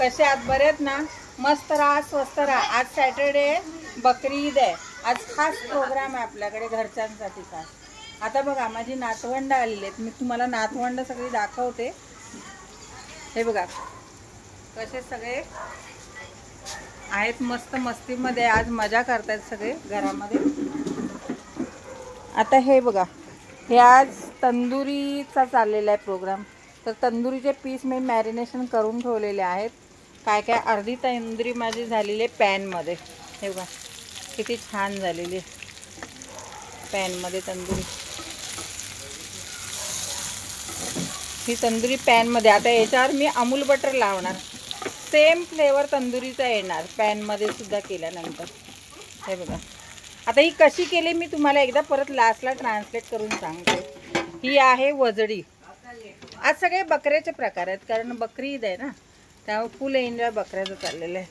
कसे आहात? बरे आहेत ना? मस्त राहा, स्वस्त राहा. आज सॅटर्डे बकरी ईद आहे. आज खास प्रोग्राम आहे आपल्याकडे घरच्यांसाठी खास. आता बघा माझी नातवंड आलेली आहेत. मी तुम्हाला नातवंड सगळी दाखवते. हे बघा कसे सगळे आहेत, मस्त मस्तीमध्ये आज मजा करतायत सगळे घरामध्ये. आता हे बघा, हे आज तंदुरीचा चाललेला आहे प्रोग्राम. तर तंदुरीचे पीस मी मॅरिनेशन करून ठेवलेले आहेत. काय काय अर्धी तंदुरी माझी झालेली आहे पॅनमध्ये. हे बघा किती छान झालेली आहे पॅनमध्ये तंदुरी. ही तंदुरी पॅनमध्ये. आता याच्यावर मी अमूल बटर लावणार. सेम फ्लेवर तंदुरीचा येणार पॅनमध्ये सुद्धा केल्यानंतर. हे बघा आता ही कशी केली मी तुम्हाला एकदा परत लास्टला ट्रान्सलेट करून सांगते. ही आहे वजडी. आज सगळे बकऱ्याचे प्रकार आहेत कारण बकरी ईद आहे ना, त्यामुळे फुल एन्जॉय बकऱ्याचं चाललेलं आहे.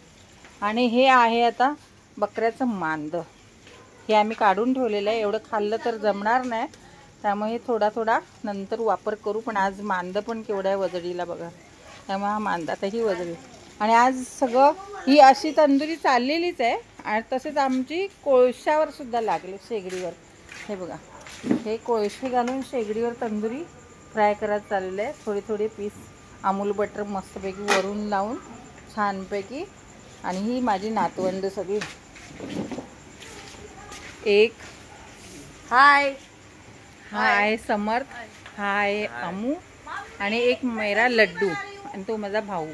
आणि हे आहे आता बकऱ्याचं मांद. हे आम्ही काढून ठेवलेलं आहे. एवढं खाल्लं तर जमणार नाही, त्यामुळे थोडा थोडा नंतर वापर करू. पण आज मांद पण केवढं आहे वजडीला बघा. त्यामुळे हा मांद. आता ही वजडी. आणि आज सगळं ही अशी तंदुरी चाललेलीच आहे. आणि तसेच आमची कोळशावर सुद्धा लागले, शेगडीवर. हे बघा हे कोळसे घालून शेगडीवर तंदुरी फ्राय करत चाललेलं आहे. थोडी थोडी पीस अमूल बटर मस्तपैकी वरून लावून छानपैकी. आणि ही माझी नातवंड सगळी. एक हाय, हा आहे समर्थ, हा आहे अमू, आणि एक मेरा लड्डू, आणि तो माझा भाऊ.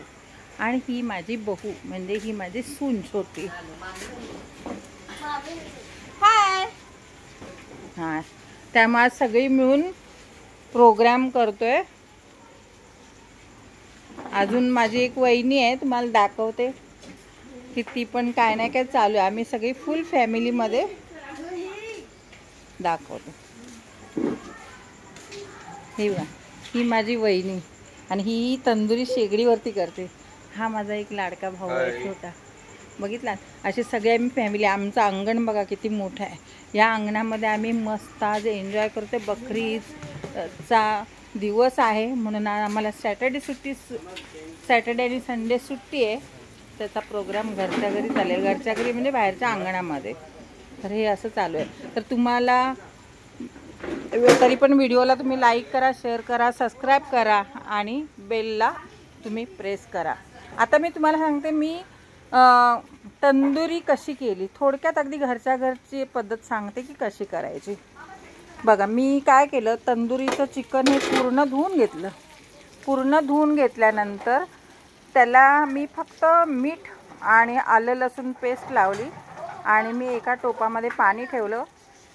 आणि ही माझी बहू म्हणजे ही माझी सून छोटी. हाय. हां, त्यामुळे आज सगळी मिळून प्रोग्राम करतोय. अजून माझी एक वहिनी आहे, तुम्हाला दाखवते की ती पण काय नाही काय चालू आहे. आम्ही सगळी फुल फॅमिलीमध्ये दाखवतो. ही बघा ही माझी वहिनी, आणि ही तंदुरी शेगडीवरती करते. हा माझा एक लाडका भाऊ आहे छोटा. बघितला, असे सगळे आम्ही फॅमिली. आमचं अंगण बघा किती मोठं आहे. या अंगणामध्ये आम्ही मस्त आज एन्जॉय करतो. बकरी ईदचा दिवस आहे म्हणून आम्हाला सॅटर्डे आणि संडे सुट्टी आहे. त्याचा प्रोग्राम घरच्या घरी चालेल. घरच्या घरी म्हणजे बाहेरच्या अंगणामध्ये. तर हे असं चालू आहे. तर तुम्हाला तरी पण व्हिडिओला तुम्ही लाईक करा, शेअर करा, सबस्क्राईब करा आणि बेलला तुम्ही प्रेस करा. आता मी तुम्हाला सांगते मी तंदुरी कशी केली. थोडक्यात अगदी घरच्या घरची पद्धत सांगते की कशी करायची. बघा मी काय केलं, तंदुरीचं चिकन हे पूर्ण धुवून घेतलं. पूर्ण धुवून घेतल्यानंतर त्याला मी फक्त मीठ आणि आलं लसूण पेस्ट लावली. आणि मी एका टोपामध्ये पाणी ठेवलं.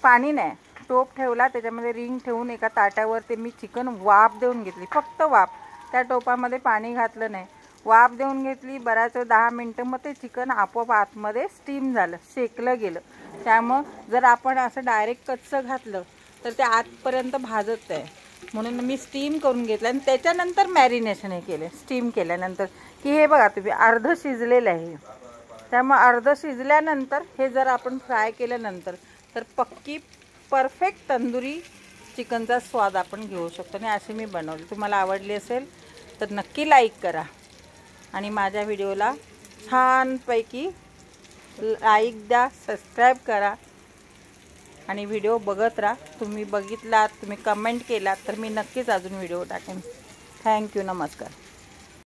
पाणी नाही, टोप ठेवला. त्याच्यामध्ये रिंग ठेवून एका ताटावर ते मी चिकन वाफ देऊन घेतली. फक्त वाफ. त्या टोपामध्ये पाणी घातलं नाही. वाफ देऊन घेतली बऱ्याच वेळ, 10 मिनटं. मग ते चिकन आपोआप आतमध्ये स्टीम झालं, शेकलं गेलं. त्यामुळं जर आपण असं डायरेक्ट कच्चं घातलं तर ते आतपर्यंत भाजत आहे. म्हणून मी स्टीम करून घेतलं आणि त्याच्यानंतर मॅरिनेशन हे केले. स्टीम केल्यानंतर की हे बघा तुम्ही अर्ध शिजलेलं आहे. त्यामुळे अर्ध शिजल्यानंतर हे जर आपण फ्राय केल्यानंतर तर पक्की परफेक्ट तंदुरी चिकनचा स्वाद आपण घेऊ शकतो. आणि अशी मी बनवली. तुम्हाला आवडली असेल तर नक्की लाईक करा आणि माझ्या व्हिडिओला छानपैकी लाईक द्या, सबस्क्राईब करा आणि व्हिडिओ बघत राहा. तुम्ही बघितलात, तुम्ही कमेंट केलात तर मी नक्कीच अजून व्हिडिओ टाकेन. थँक्यू. नमस्कार.